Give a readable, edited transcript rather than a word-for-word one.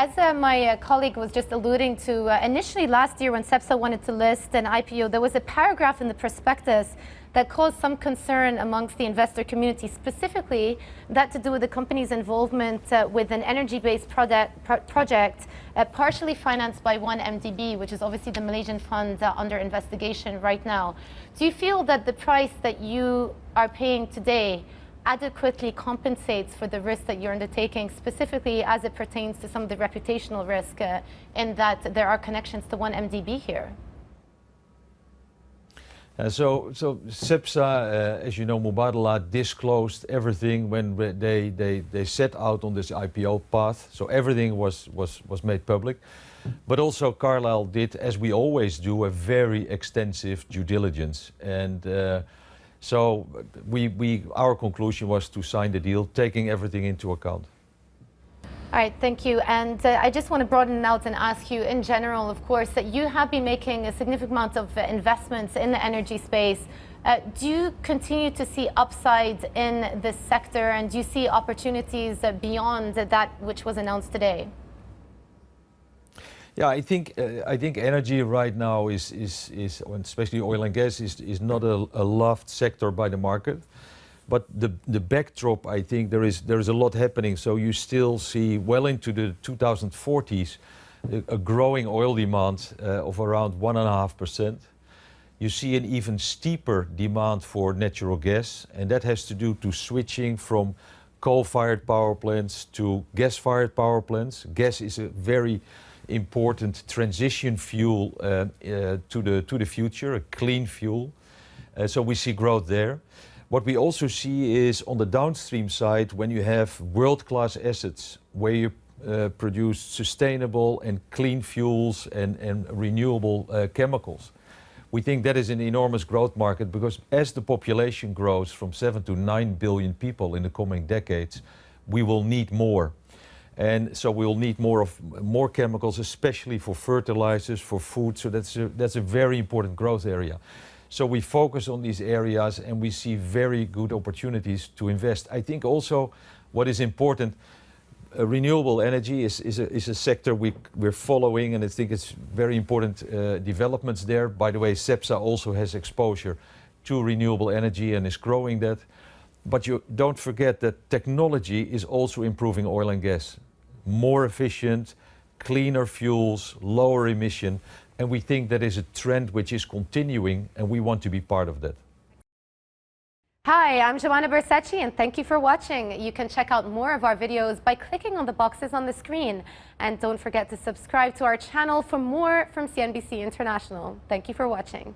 as my colleague was just alluding to, initially last year when Cepsa wanted to list an IPO, there was a paragraph in the prospectus that caused some concern amongst the investor community, specifically that to do with the company's involvement with an energy-based project partially financed by 1MDB, which is obviously the Malaysian fund under investigation right now. Do you feel that the price that you are paying today adequately compensates for the risk that you're undertaking, specifically as it pertains to some of the reputational risk in that there are connections to 1MDB here? So Cepsa, as you know, Mubadala disclosed everything when they set out on this IPO path. So everything was made public. But also Carlyle did, as we always do, a very extensive due diligence. And so our conclusion was to sign the deal, taking everything into account. All right, thank you. And I just want to broaden it out and ask you in general, of course, that you have been making a significant amount of investments in the energy space. Do you continue to see upside in this sector, and do you see opportunities beyond that which was announced today? Yeah, I think energy right now is especially oil and gas, is not a loved sector by the market. But the backdrop, I think there is a lot happening. So you still see well into the 2040s a growing oil demand of around 1.5%. You see an even steeper demand for natural gas, and that has to do to switching from coal-fired power plants to gas-fired power plants. Gas is a very important transition fuel to the future, a clean fuel. So we see growth there. What we also see is on the downstream side, when you have world-class assets where you produce sustainable and clean fuels and renewable chemicals. We think that is an enormous growth market, because as the population grows from 7 to 9 billion people in the coming decades, we will need more. And so we'll need more chemicals, especially for fertilizers, for food. So that's a very important growth area. So we focus on these areas and we see very good opportunities to invest. I think also what is important, renewable energy is a sector we're following, and I think it's very important developments there. By the way, Cepsa also has exposure to renewable energy and is growing that. But you don't forget that technology is also improving oil and gas. More efficient, cleaner fuels, lower emission. And we think that is a trend which is continuing, and we want to be part of that. Hi, I'm Joanna Bersecci, and thank you for watching. You can check out more of our videos by clicking on the boxes on the screen. And don't forget to subscribe to our channel for more from CNBC International. Thank you for watching.